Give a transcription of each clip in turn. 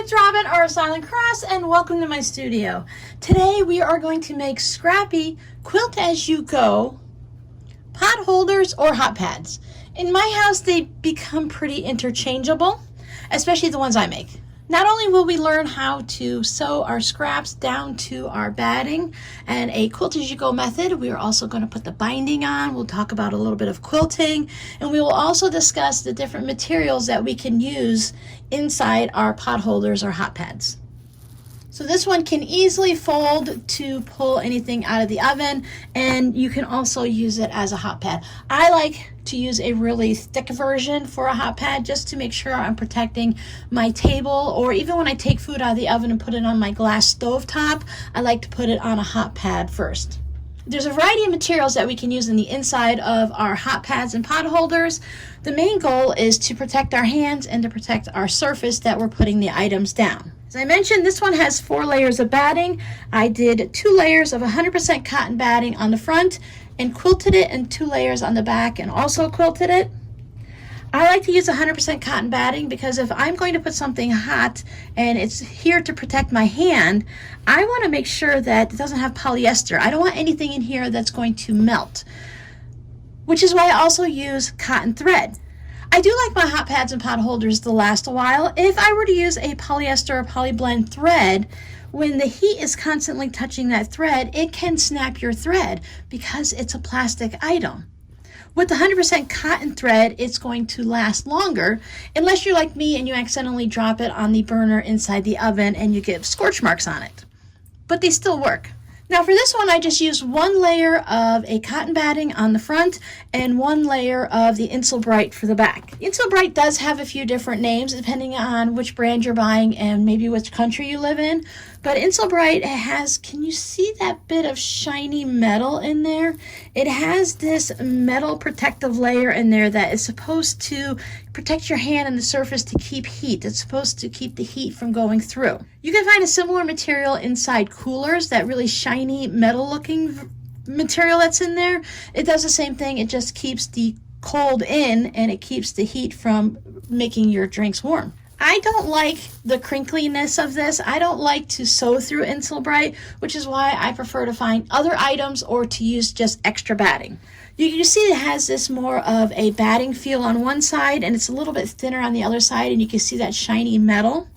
it's Robin, or Silent Cross, and welcome to my studio. Today we are going to make scrappy quilt-as-you-go pot holders or hot pads. In my house they become pretty interchangeable, especially the ones I make. Not only will we learn how to sew our scraps down to our batting and a quilt-as-you-go method, we are also going to put the binding on. We'll talk about a little bit of quilting, and we will also discuss the different materials that we can use inside our pot holders or hot pads. So this one can easily fold to pull anything out of the oven, and you can also use it as a hot pad. I like to use a really thick version for a hot pad just to make sure I'm protecting my table, or even when I take food out of the oven and put it on my glass stove top, I like to put it on a hot pad first. There's a variety of materials that we can use in the inside of our hot pads and pot holders. The main goal is to protect our hands and to protect our surface that we're putting the items down. As I mentioned, this one has 4 layers of batting. I did 2 layers of 100% cotton batting on the front and quilted it, and 2 layers on the back and also quilted it. I like to use 100% cotton batting because if I'm going to put something hot and it's here to protect my hand, I want to make sure that it doesn't have polyester. I don't want anything in here that's going to melt, which is why I also use cotton thread. I do like my hot pads and pot holders to last a while. If I were to use a polyester or polyblend thread, when the heat is constantly touching that thread, it can snap your thread because it's a plastic item. With the 100% cotton thread, it's going to last longer, unless you're like me and you accidentally drop it on the burner inside the oven and you get scorch marks on it. But they still work. Now for this one, I just used 1 layer of a cotton batting on the front and 1 layer of the Insulbright for the back. Insulbright does have a few different names depending on which brand you're buying and maybe which country you live in. But Insulbright has, can you see that bit of shiny metal in there? It has this metal protective layer in there that is supposed to protect your hand and the surface to keep heat. It's supposed to keep the heat from going through. You can find a similar material inside coolers, that really shiny metal looking material that's in there. It does the same thing, it just keeps the cold in and it keeps the heat from making your drinks warm. I don't like the crinkliness of this. I don't like to sew through Insulbright, which is why I prefer to find other items or to use just extra batting. You can see it has this more of a batting feel on one side and it's a little bit thinner on the other side, and you can see that shiny metal.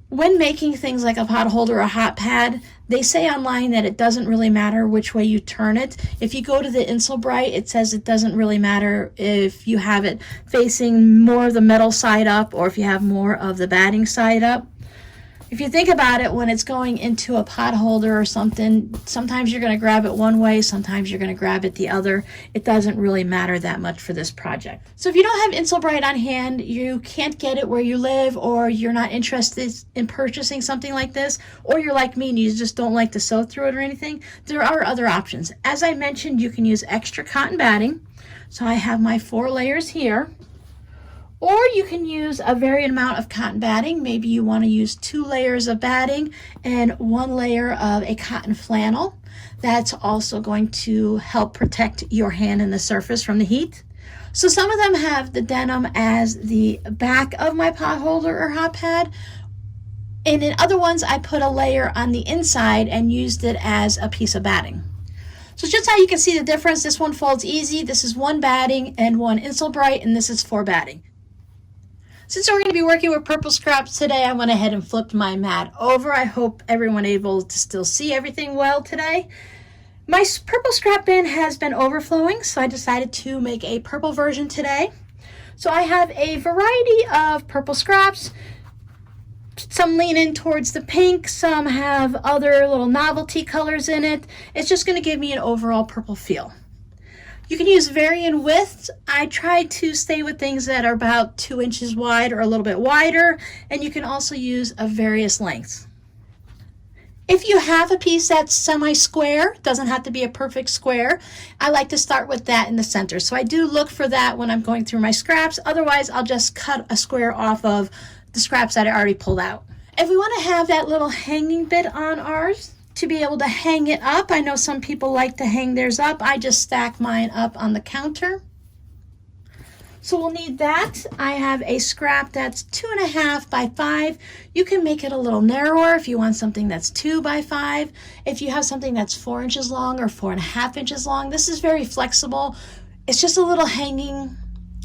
When making things like a pot holder or a hot pad, they say online that it doesn't really matter which way you turn it. If you go to the Insulbright, it says it doesn't really matter if you have it facing more of the metal side up or if you have more of the batting side up. If you think about it, when it's going into a pot holder or something, sometimes you're going to grab it one way, sometimes you're going to grab it the other. It doesn't really matter that much for this project. So if you don't have Insulbright on hand, you can't get it where you live, or you're not interested in purchasing something like this, or you're like me and you just don't like to sew through it or anything, there are other options. As I mentioned, you can use extra cotton batting. So I have my 4 layers here. Or you can use a varied amount of cotton batting. Maybe you want to use 2 layers of batting and 1 layer of a cotton flannel. That's also going to help protect your hand and the surface from the heat. So some of them have the denim as the back of my pot holder or hot pad. And in other ones, I put a layer on the inside and used it as a piece of batting. So just how you can see the difference, this one folds easy. This is 1 batting and 1 Insulbright, and this is 4 batting. Since we're going to be working with purple scraps today, I went ahead and flipped my mat over. I hope everyone able to still see everything well today. My purple scrap bin has been overflowing, so I decided to make a purple version today. So I have a variety of purple scraps. Some lean in towards the pink, some have other little novelty colors in it. It's just going to give me an overall purple feel. You can use varying widths. I try to stay with things that are about 2 inches wide or a little bit wider, and you can also use of various lengths. If you have a piece that's semi-square, doesn't have to be a perfect square, I like to start with that in the center. So I do look for that when I'm going through my scraps. Otherwise, I'll just cut a square off of the scraps that I already pulled out. If we want to have that little hanging bit on ours, to be able to hang it up, I know some people like to hang theirs up. I just stack mine up on the counter. So we'll need that. I have a scrap that's 2.5 by 5. You can make it a little narrower if you want something that's 2 by 5. If you have something that's 4 inches long or 4.5 inches long, this is very flexible. It's just a little hanging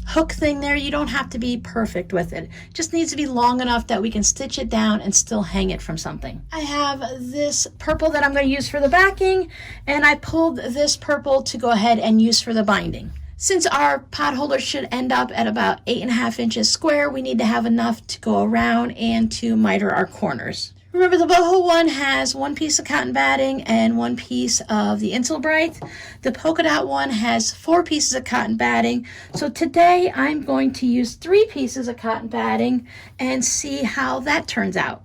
hook thing there. You don't have to be perfect with it. It just needs to be long enough that we can stitch it down and still hang it from something. I have this purple that I'm going to use for the backing, and I pulled this purple to go ahead and use for the binding. Since our pot holder should end up at about 8.5 inches square, we need to have enough to go around and to miter our corners. Remember, the boho one has 1 piece of cotton batting and 1 piece of the Insulbrite. The polka dot one has 4 pieces of cotton batting. So today I'm going to use 3 pieces of cotton batting and see how that turns out.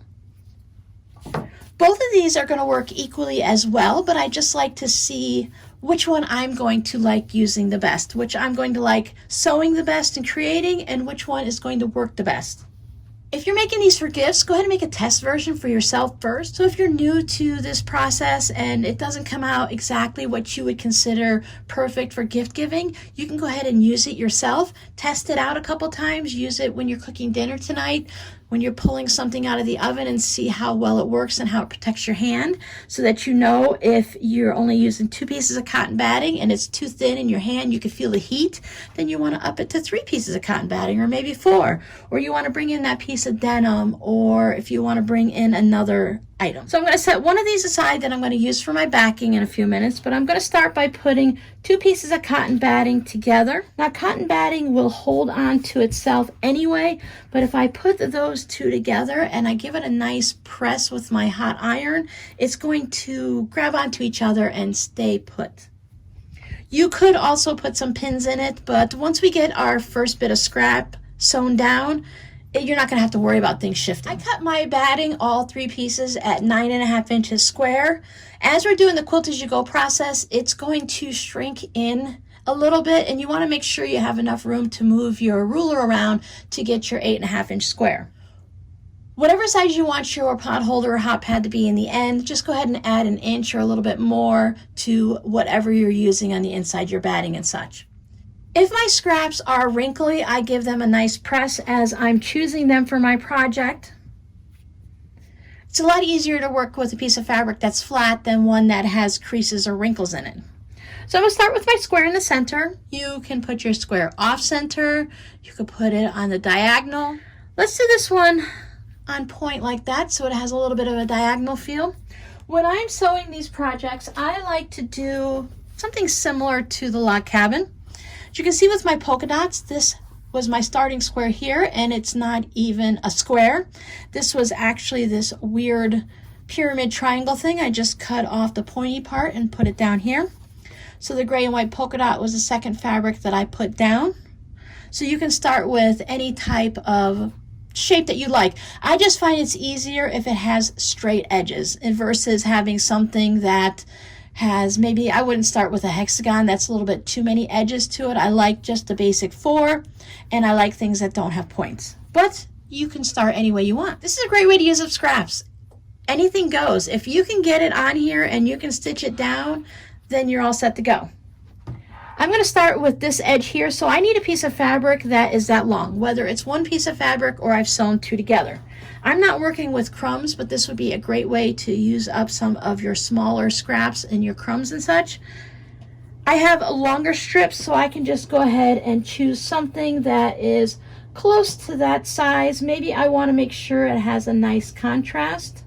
Both of these are going to work equally as well, but I just like to see which one I'm going to like using the best, which I'm going to like sewing the best and creating, and which one is going to work the best. If you're making these for gifts, go ahead and make a test version for yourself first. So if you're new to this process and it doesn't come out exactly what you would consider perfect for gift giving, you can go ahead and use it yourself. Test it out a couple times. Use it when you're cooking dinner tonight, when you're pulling something out of the oven, and see how well it works and how it protects your hand, so that you know if you're only using 2 pieces of cotton batting and it's too thin in your hand, you can feel the heat, then you want to up it to 3 pieces of cotton batting, or maybe 4, or you want to bring in that piece of denim, or if you want to bring in another item. So I'm going to set one of these aside that I'm going to use for my backing in a few minutes, but I'm going to start by putting 2 pieces of cotton batting together. Now, cotton batting will hold on to itself anyway, but if I put those 2 together and I give it a nice press with my hot iron, it's going to grab onto each other and stay put. You could also put some pins in it, but once we get our first bit of scrap sewn down, you're not going to have to worry about things shifting. I cut my batting, all 3 pieces, at 9.5 inches square. As we're doing the quilt-as-you-go process, it's going to shrink in a little bit, and you want to make sure you have enough room to move your ruler around to get your 8.5 inch square. Whatever size you want your pot holder or hot pad to be in the end, just go ahead and add an inch or a little bit more to whatever you're using on the inside, your batting and such. If my scraps are wrinkly, I give them a nice press as I'm choosing them for my project. It's a lot easier to work with a piece of fabric that's flat than one that has creases or wrinkles in it. So I'm going to start with my square in the center. You can put your square off center. You could put it on the diagonal. Let's do this one on point like that, so it has a little bit of a diagonal feel. When I'm sewing these projects, I like to do something similar to the log cabin. As you can see with my polka dots, this was my starting square here, and it's not even a square. This was actually this weird pyramid triangle thing. I just cut off the pointy part and put it down here. So the gray and white polka dot was the second fabric that I put down. So you can start with any type of shape that you like. I just find it's easier if it has straight edges versus having something that has, maybe I wouldn't start with a hexagon. That's a little bit too many edges to it. I like just the basic 4, and I like things that don't have points. But you can start any way you want. This is a great way to use up scraps. Anything goes. If you can get it on here and you can stitch it down, then you're all set to go. I'm going to start with this edge here, so I need a piece of fabric that is that long, whether it's 1 piece of fabric or I've sewn 2 together. I'm not working with crumbs, but this would be a great way to use up some of your smaller scraps and your crumbs and such. I have longer strips, so I can just go ahead and choose something that is close to that size. Maybe I want to make sure it has a nice contrast.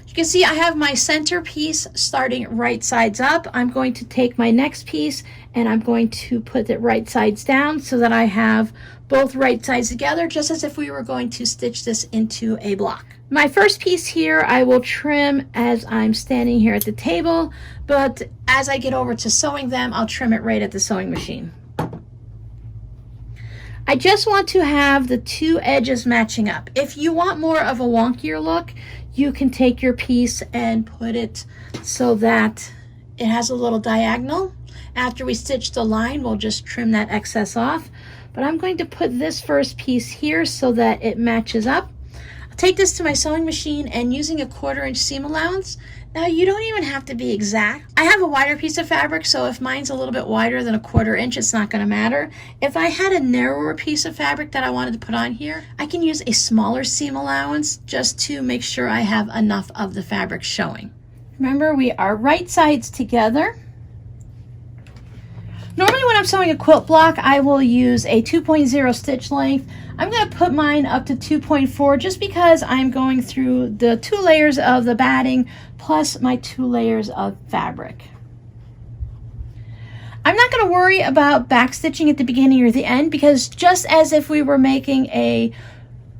You can see I have my center piece starting right sides up. I'm going to take my next piece and I'm going to put it right sides down so that I have both right sides together, just as if we were going to stitch this into a block. My first piece here I will trim as I'm standing here at the table, but as I get over to sewing them, I'll trim it right at the sewing machine. I just want to have the 2 edges matching up. If you want more of a wonkier look, you can take your piece and put it so that it has a little diagonal. After we stitch the line, we'll just trim that excess off. But I'm going to put this first piece here so that it matches up. I'll take this to my sewing machine, and using a 1/4 inch seam allowance, Now you don't even have to be exact. I have a wider piece of fabric, so if mine's a little bit wider than a 1/4 inch, it's not going to matter. If I had a narrower piece of fabric that I wanted to put on here, I can use a smaller seam allowance just to make sure I have enough of the fabric showing. Remember, we are right sides together. Normally when I'm sewing a quilt block, I will use a 2.0 stitch length. I'm going to put mine up to 2.4 just because I'm going through the 2 layers of the batting plus my 2 layers of fabric. I'm not going to worry about back stitching at the beginning or the end, because just as if we were making a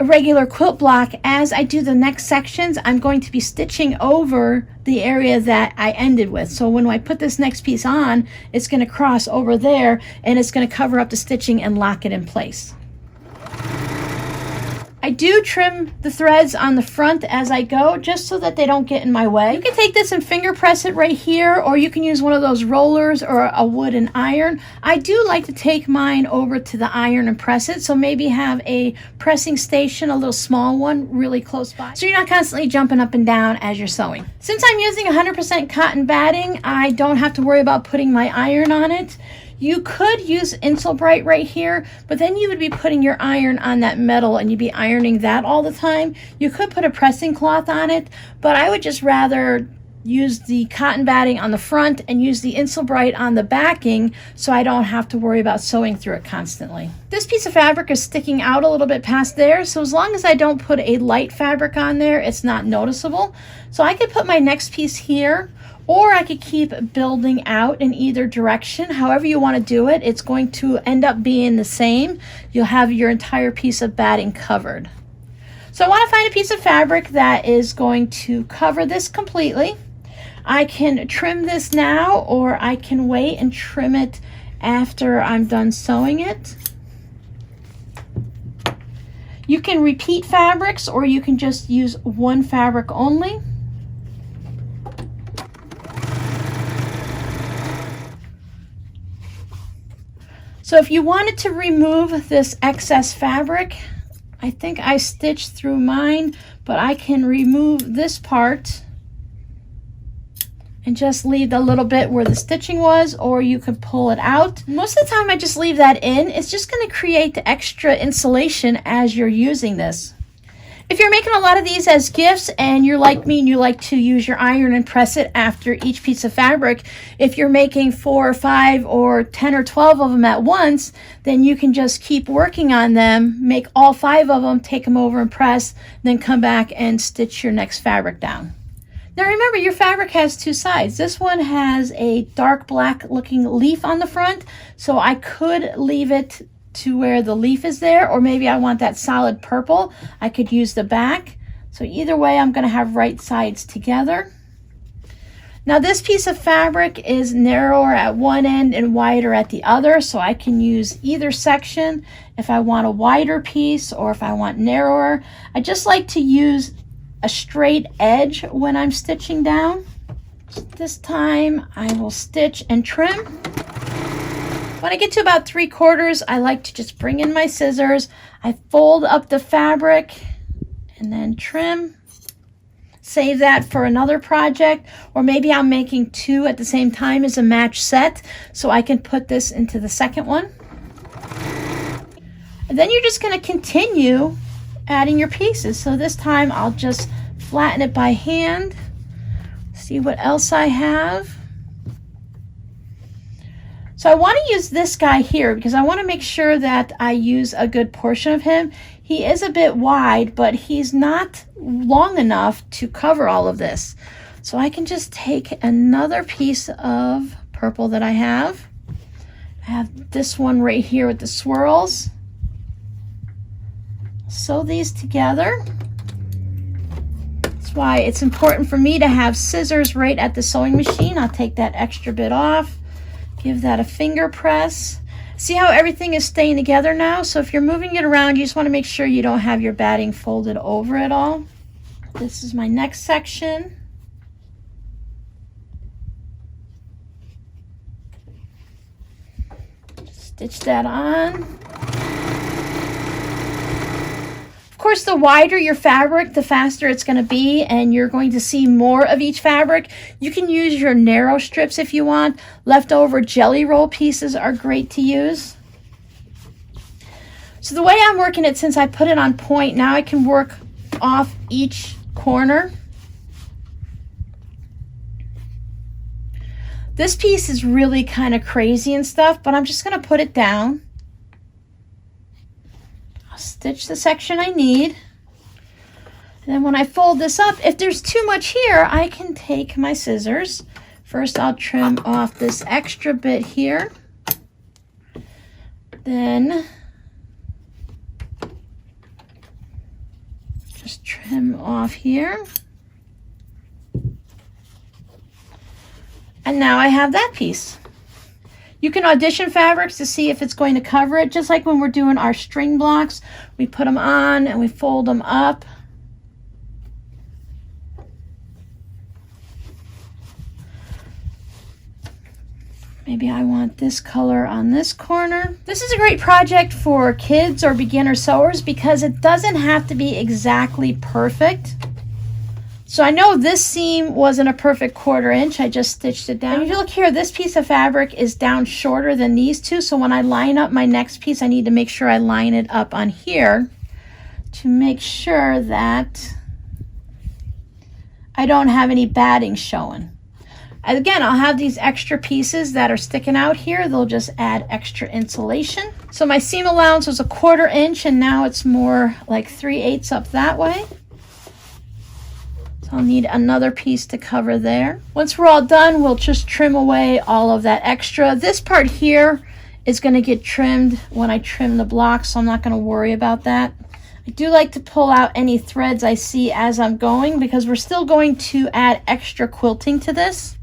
regular quilt block, as I do the next sections, I'm going to be stitching over the area that I ended with. So when I put this next piece on, it's going to cross over there and it's going to cover up the stitching and lock it in place. I do trim the threads on the front as I go, just so that they don't get in my way. You can take this and finger press it right here, or you can use one of those rollers or a wooden iron. I do like to take mine over to the iron and press it, so maybe have a pressing station, a little small one, really close by, so you're not constantly jumping up and down as you're sewing. Since I'm using 100% cotton batting, I don't have to worry about putting my iron on it. You could use Insulbright right here, but then you would be putting your iron on that metal and you'd be ironing that all the time. You could put a pressing cloth on it, but I would just rather use the cotton batting on the front and use the Insulbright on the backing, so I don't have to worry about sewing through it constantly. This piece of fabric is sticking out a little bit past there, so as long as I don't put a light fabric on there, it's not noticeable. So I could put my next piece here, or I could keep building out in either direction. However you want to do it, it's going to end up being the same. You'll have your entire piece of batting covered. So I want to find a piece of fabric that is going to cover this completely. I can trim this now, or I can wait and trim it after I'm done sewing it. You can repeat fabrics, or you can just use one fabric only. So if you wanted to remove this excess fabric, I think I stitched through mine, but I can remove this part and just leave the little bit where the stitching was, or you could pull it out. Most of the time I just leave that in. It's just going to create the extra insulation as you're using this. If you're making a lot of these as gifts and you're like me and you like to use your iron and press it after each piece of fabric, if you're making 4 or 5 or 10 or 12 of them at once, then you can just keep working on them, make all 5 of them, take them over and press, then come back and stitch your next fabric down. Now remember, your fabric has 2 sides. This one has a dark black looking leaf on the front, so I could leave it to where the leaf is there, or maybe I want that solid purple. I could use the back. So either way, I'm going to have right sides together. Now this piece of fabric is narrower at one end and wider at the other, so I can use either section if I want a wider piece or if I want narrower. I just like to use a straight edge when I'm stitching down. This time I will stitch and trim. When I get to about 3/4, I like to just bring in my scissors. I fold up the fabric and then trim. Save that for another project, or maybe I'm making 2 at the same time as a match set, so I can put this into the second one. And then you're just going to continue adding your pieces. So this time I'll just flatten it by hand. See what else I have. So I want to use this guy here because I want to make sure that I use a good portion of him. He is a bit wide, but he's not long enough to cover all of this. So I can just take another piece of purple that I have. I have this one right here with the swirls. Sew these together. That's why it's important for me to have scissors right at the sewing machine. I'll take that extra bit off. Give that a finger press. See how everything is staying together now? So if you're moving it around, you just want to make sure you don't have your batting folded over it all. This is my next section. Stitch that on. Of course, the wider your fabric, the faster it's going to be, and you're going to see more of each fabric. You can use your narrow strips if you want. Leftover jelly roll pieces are great to use. So the way I'm working it, since I put it on point, now I can work off each corner. This piece is really kind of crazy and stuff, but I'm just going to put it down. I'll stitch the section I need. And then when I fold this up, if there's too much here, I can take my scissors. First, I'll trim off this extra bit here. Then just trim off here. And now I have that piece. You can audition fabrics to see if it's going to cover it, just like when we're doing our string blocks. We put them on and we fold them up. Maybe I want this color on this corner. This is a great project for kids or beginner sewers because it doesn't have to be exactly perfect. So I know this seam wasn't a perfect 1/4 inch. I just stitched it down. And if you look here, this piece of fabric is down shorter than these two. So when I line up my next piece, I need to make sure I line it up on here to make sure that I don't have any batting showing. Again, I'll have these extra pieces that are sticking out here. They'll just add extra insulation. So my seam allowance was a 1/4 inch and now it's more like 3/8 up that way. I'll need another piece to cover there. Once we're all done, we'll just trim away all of that extra. This part here is going to get trimmed when I trim the block, so I'm not going to worry about that. I do like to pull out any threads I see as I'm going because we're still going to add extra quilting to this.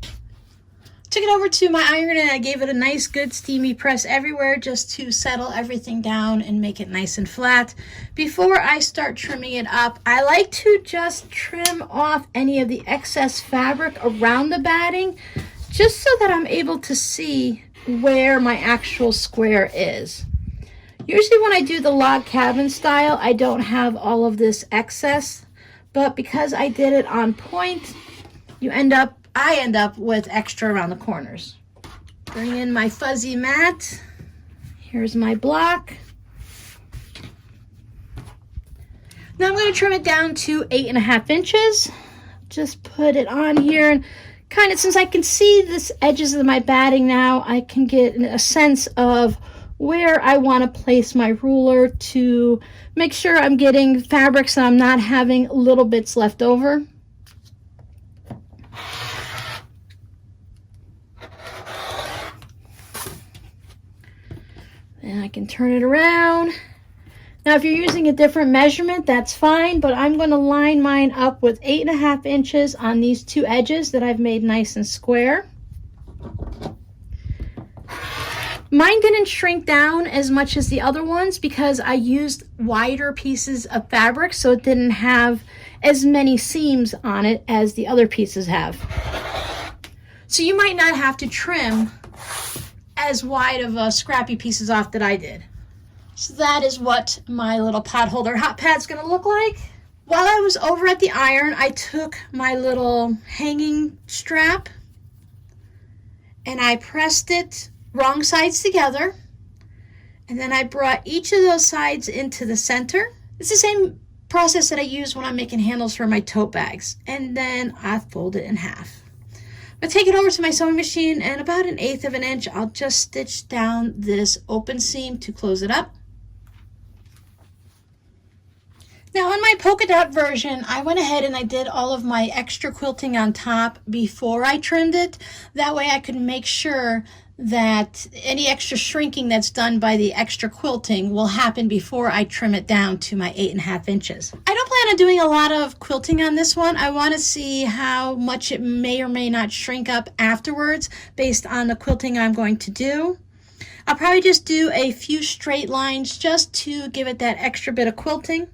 Took it over to my iron and I gave it a nice good steamy press everywhere just to settle everything down and make it nice and flat. Before I start trimming it up, I like to just trim off any of the excess fabric around the batting just so that I'm able to see where my actual square is. Usually when I do the log cabin style, I don't have all of this excess, but because I did it on point, I end up with extra around the corners. Bring in my fuzzy mat. Here's my block. Now I'm going to trim it down to 8.5 inches. Just put it on here and kind of, since I can see the edges of my batting now, I can get a sense of where I want to place my ruler to make sure I'm getting fabrics and I'm not having little bits left over. And I can turn it around. Now, if you're using a different measurement, that's fine, but I'm going to line mine up with 8.5 inches on these two edges that I've made nice and square. Mine didn't shrink down as much as the other ones because I used wider pieces of fabric, so it didn't have as many seams on it as the other pieces have. So you might not have to trim as wide of scrappy pieces off that I did. So that is what my little pot holder hot pad's gonna look like. While I was over at the iron, I took my little hanging strap and I pressed it wrong sides together, and then I brought each of those sides into the center. It's the same process that I use when I'm making handles for my tote bags, and then I fold it in half. I take it over to my sewing machine, and about 1/8 of an inch, I'll just stitch down this open seam to close it up. Now in my polka dot version, I went ahead and I did all of my extra quilting on top before I trimmed it. That way I could make sure that any extra shrinking that's done by the extra quilting will happen before I trim it down to my 8.5 inches. I don't plan on doing a lot of quilting on this one. I want to see how much it may or may not shrink up afterwards based on the quilting I'm going to do. I'll probably just do a few straight lines just to give it that extra bit of quilting.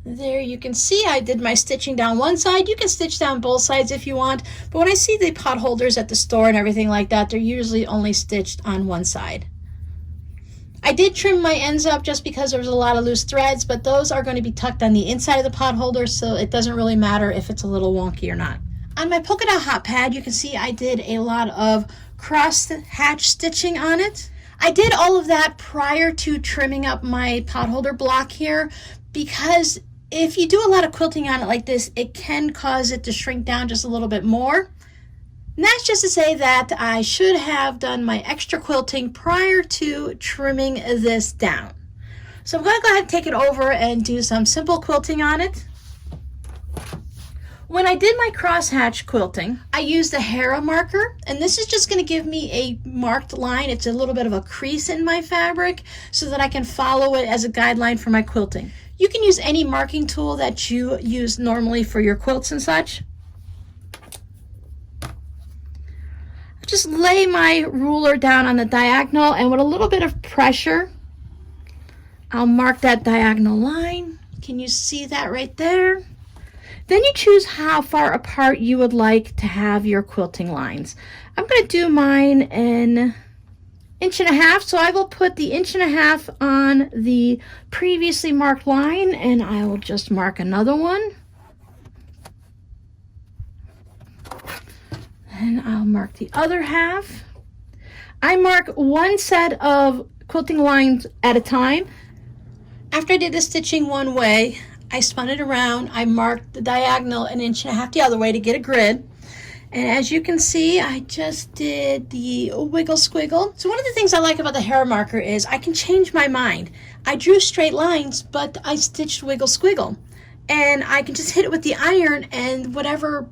There you can see I did my stitching down one side. You can stitch down both sides if you want, but when I see the pot holders at the store and everything like that, they're usually only stitched on one side. I did trim my ends up just because there was a lot of loose threads, but those are going to be tucked on the inside of the pot holder, so it doesn't really matter if it's a little wonky or not. On my polka dot hot pad, you can see I did a lot of cross hatch stitching on it. I did all of that prior to trimming up my pot holder block here, because if you do a lot of quilting on it like this, it can cause it to shrink down just a little bit more. And that's just to say that I should have done my extra quilting prior to trimming this down. So I'm going to go ahead and take it over and do some simple quilting on it. When I did my crosshatch quilting, I used a Hera marker, and this is just going to give me a marked line. It's a little bit of a crease in my fabric so that I can follow it as a guideline for my quilting. You can use any marking tool that you use normally for your quilts and such. Just lay my ruler down on the diagonal, and with a little bit of pressure, I'll mark that diagonal line. Can you see that right there? Then you choose how far apart you would like to have your quilting lines. I'm going to do mine an 1.5 inches, so I will put the 1.5 inches on the previously marked line, and I will just mark another one. And I'll mark the other half. I mark one set of quilting lines at a time. After I did the stitching one way, I spun it around. I marked the diagonal 1.5 inches the other way to get a grid. And as you can see, I just did the wiggle squiggle. So one of the things I like about the Hera marker is I can change my mind. I drew straight lines, but I stitched wiggle squiggle. And I can just hit it with the iron, and whatever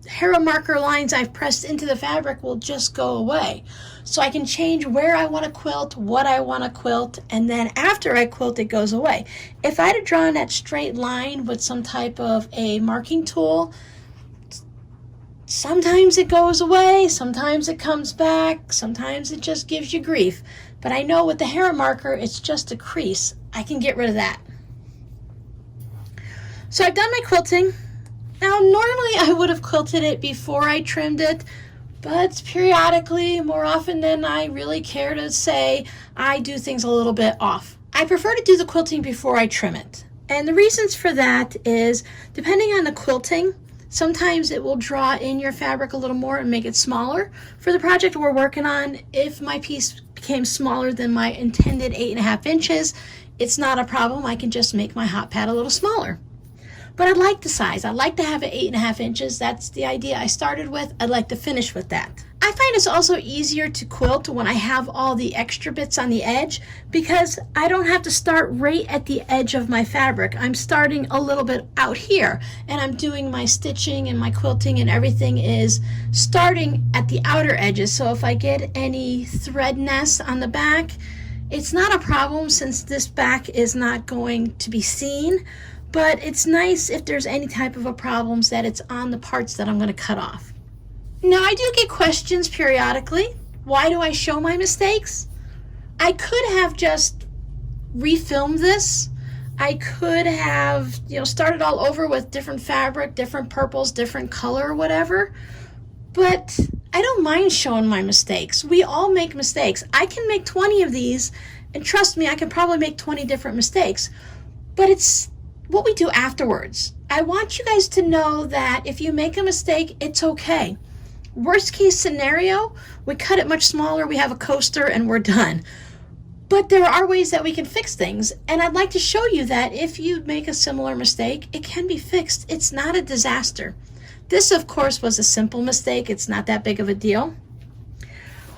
Hera marker lines I've pressed into the fabric will just go away. So I can change where I want to quilt, what I want to quilt, and then after I quilt it goes away. If I'd have drawn that straight line with some type of a marking tool, sometimes it goes away, sometimes it comes back, sometimes it just gives you grief. But I know with the Hera marker, it's just a crease. I can get rid of that. So I've done my quilting. Now, normally I would have quilted it before I trimmed it, but periodically, more often than I really care to say, I do things a little bit off. I prefer to do the quilting before I trim it. And the reasons for that is, depending on the quilting, sometimes it will draw in your fabric a little more and make it smaller. For the project we're working on, if my piece became smaller than my intended 8.5 inches, it's not a problem. I can just make my hot pad a little smaller. But I like the size. I like to have it 8.5 inches. That's the idea I started with. I'd like to finish with that. I find it's also easier to quilt when I have all the extra bits on the edge, because I don't have to start right at the edge of my fabric. I'm starting a little bit out here, and I'm doing my stitching and my quilting, and everything is starting at the outer edges. So if I get any thread nests on the back, it's not a problem since this back is not going to be seen. But it's nice if there's any type of a problems that it's on the parts that I'm going to cut off. Now, I do get questions periodically. Why do I show my mistakes? I could have just refilmed this. I could have, started all over with different fabric, different purples, different color, whatever. But I don't mind showing my mistakes. We all make mistakes. I can make 20 of these, and trust me, I can probably make 20 different mistakes. But it's what we do afterwards. I want you guys to know that if you make a mistake, it's okay. Worst case scenario, we cut it much smaller, we have a coaster, and we're done. But there are ways that we can fix things, and I'd like to show you that if you make a similar mistake, it can be fixed. It's not a disaster. This, of course, was a simple mistake. It's not that big of a deal.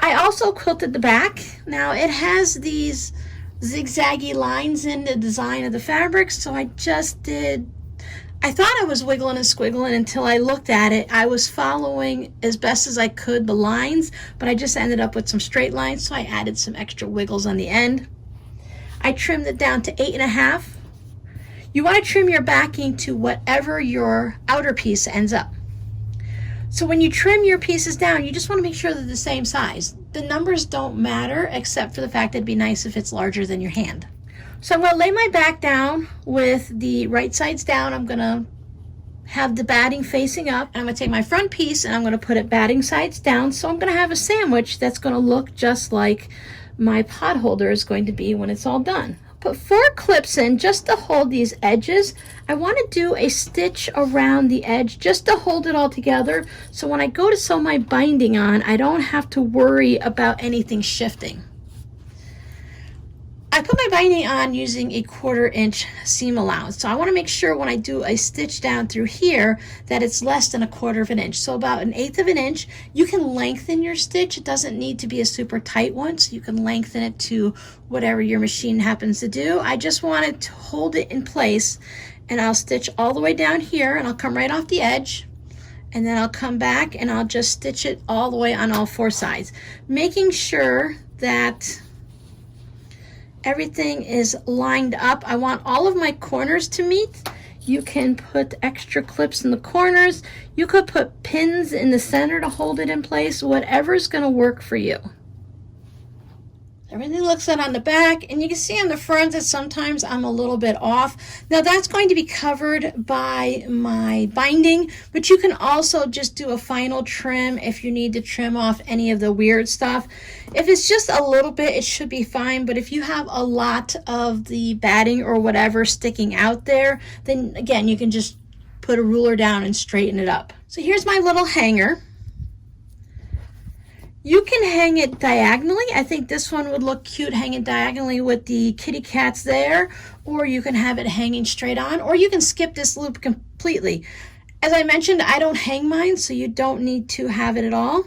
I also quilted the back. Now, it has these zigzaggy lines in the design of the fabric, so I thought I was wiggling and squiggling until I looked at it. I was following as best as I could the lines, but I just ended up with some straight lines, so I added some extra wiggles on the end. I trimmed it down to 8.5. You want to trim your backing to whatever your outer piece ends up. So when you trim your pieces down, you just want to make sure they're the same size. The numbers don't matter, except for the fact that it'd be nice if it's larger than your hand. So I'm going to lay my back down with the right sides down. I'm going to have the batting facing up, and I'm going to take my front piece and I'm going to put it batting sides down. So I'm going to have a sandwich that's going to look just like my pot holder is going to be when it's all done. Put 4 clips in just to hold these edges. I want to do a stitch around the edge just to hold it all together, so when I go to sew my binding on, I don't have to worry about anything shifting. I put my binding on using a 1/4 inch seam allowance, so I want to make sure when I do a stitch down through here that it's less than 1/4 of an inch, so about 1/8 of an inch. You can lengthen your stitch. It doesn't need to be a super tight one, so you can lengthen it to whatever your machine happens to do. I just wanted to hold it in place, and I'll stitch all the way down here, and I'll come right off the edge, and then I'll come back and I'll just stitch it all the way on all 4 sides, making sure that everything is lined up. I want all of my corners to meet. You can put extra clips in the corners. You could put pins in the center to hold it in place, whatever's going to work for you. Everything looks good on the back, and you can see on the front that sometimes I'm a little bit off. Now that's going to be covered by my binding, but you can also just do a final trim if you need to trim off any of the weird stuff. If it's just a little bit, it should be fine, but if you have a lot of the batting or whatever sticking out there, then again, you can just put a ruler down and straighten it up. So here's my little hanger. You can hang it diagonally. I think this one would look cute hanging diagonally with the kitty cats there, or you can have it hanging straight on, or you can skip this loop completely. As I mentioned, I don't hang mine, so you don't need to have it at all.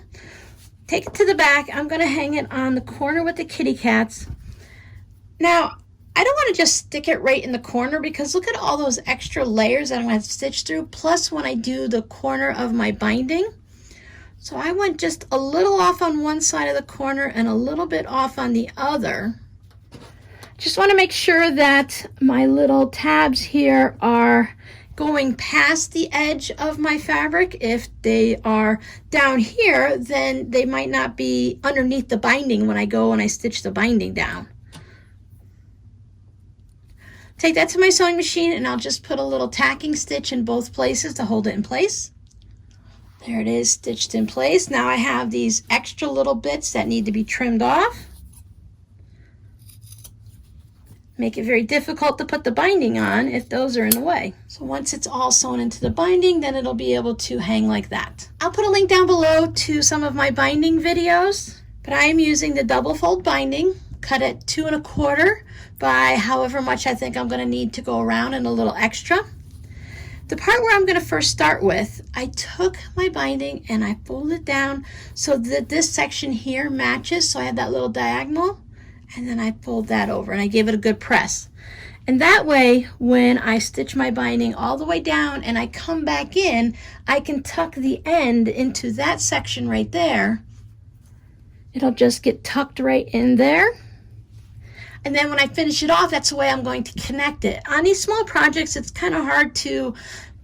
Take it to the back. I'm going to hang it on the corner with the kitty cats. Now, I don't want to just stick it right in the corner, because look at all those extra layers that I'm going to have to stitch through, plus when I do the corner of my binding. So I went just a little off on one side of the corner and a little bit off on the other. Just want to make sure that my little tabs here are going past the edge of my fabric. If they are down here, then they might not be underneath the binding when I go and I stitch the binding down. Take that to my sewing machine, and I'll just put a little tacking stitch in both places to hold it in place. There it is, stitched in place. Now I have these extra little bits that need to be trimmed off. Make it very difficult to put the binding on if those are in the way. So once it's all sewn into the binding, then it'll be able to hang like that. I'll put a link down below to some of my binding videos, but I am using the double fold binding, cut at 2 1/4 by however much I think I'm going to need to go around, and a little extra. The part where I'm going to first start with, I took my binding and I folded it down so that this section here matches, so I have that little diagonal, and then I fold that over and I gave it a good press. And that way, when I stitch my binding all the way down and I come back in, I can tuck the end into that section right there. It'll just get tucked right in there. And then when I finish it off, that's the way I'm going to connect it. On these small projects, it's kind of hard to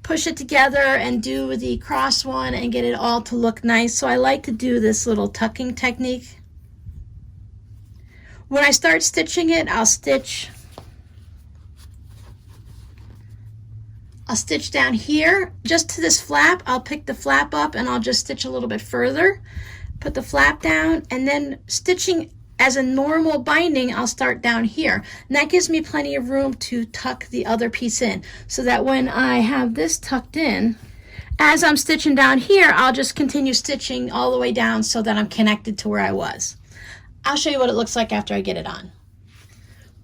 push it together and do the cross one and get it all to look nice. So I like to do this little tucking technique. When I start stitching it, I'll stitch down here just to this flap. I'll pick the flap up and I'll just stitch a little bit further, put the flap down, and then stitching as a normal binding, I'll start down here. And that gives me plenty of room to tuck the other piece in, so that when I have this tucked in, as I'm stitching down here, I'll just continue stitching all the way down so that I'm connected to where I was. I'll show you what it looks like after I get it on.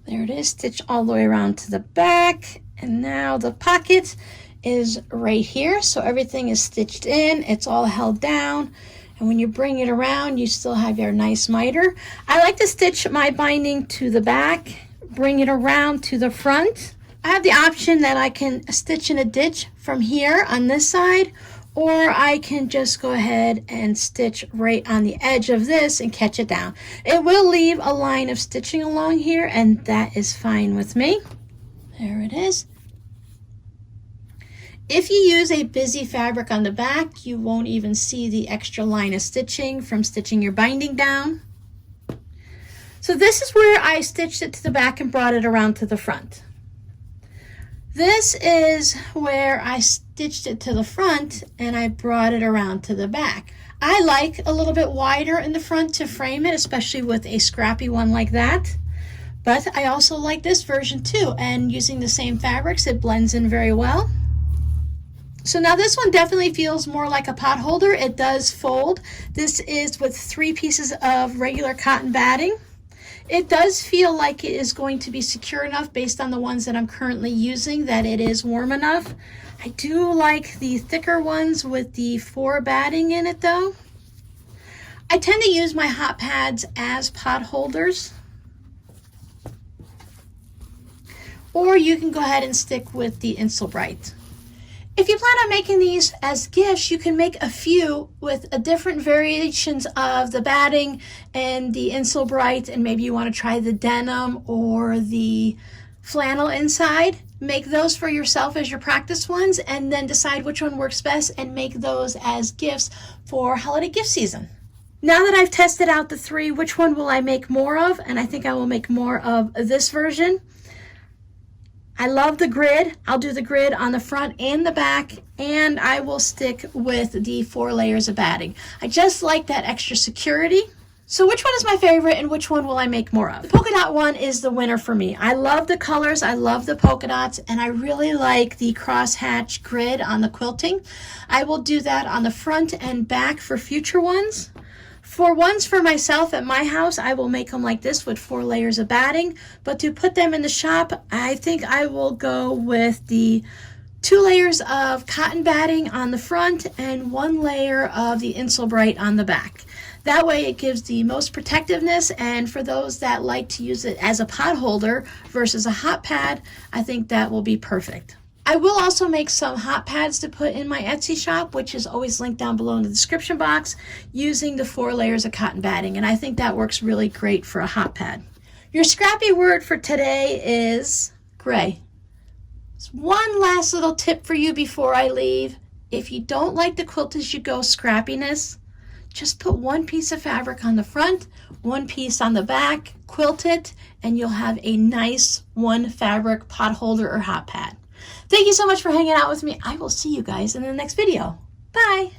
There it is, stitch all the way around to the back. And now the pocket is right here, so everything is stitched in, it's all held down. And when you bring it around, you still have your nice miter. I like to stitch my binding to the back, bring it around to the front. I have the option that I can stitch in a ditch from here on this side, or I can just go ahead and stitch right on the edge of this and catch it down. It will leave a line of stitching along here, and that is fine with me. There it is. If you use a busy fabric on the back, you won't even see the extra line of stitching from stitching your binding down. So this is where I stitched it to the back and brought it around to the front. This is where I stitched it to the front and I brought it around to the back. I like a little bit wider in the front to frame it, especially with a scrappy one like that. But I also like this version too, and using the same fabrics, it blends in very well. So now this one definitely feels more like a pot holder. It does fold. This is with 3 pieces of regular cotton batting. It does feel like it is going to be secure enough based on the ones that I'm currently using that it is warm enough. I do like the thicker ones with the 4 batting in it though. I tend to use my hot pads as pot holders. Or you can go ahead and stick with the Insulbright. If you plan on making these as gifts, you can make a few with a different variations of the batting and the Insulbright, and maybe you want to try the denim or the flannel inside. Make those for yourself as your practice ones, and then decide which one works best and make those as gifts for holiday gift season. Now that I've tested out the 3, which one will I make more of? And I think I will make more of this version. I love the grid. I'll do the grid on the front and the back, and I will stick with the 4 layers of batting. I just like that extra security. So which one is my favorite and which one will I make more of? The polka dot one is the winner for me. I love the colors, I love the polka dots, and I really like the crosshatch grid on the quilting. I will do that on the front and back for future ones. For ones for myself at my house, I will make them like this with 4 layers of batting, but to put them in the shop, I think I will go with the 2 layers of cotton batting on the front and 1 layer of the Insulbright on the back. That way it gives the most protectiveness, and for those that like to use it as a pot holder versus a hot pad, I think that will be perfect. I will also make some hot pads to put in my Etsy shop, which is always linked down below in the description box, using the 4 layers of cotton batting, and I think that works really great for a hot pad. Your scrappy word for today is gray. Just one last little tip for you before I leave. If you don't like the quilt-as-you-go scrappiness, just put 1 piece of fabric on the front, 1 piece on the back, quilt it, and you'll have a nice 1 fabric pot holder or hot pad. Thank you so much for hanging out with me. I will see you guys in the next video. Bye.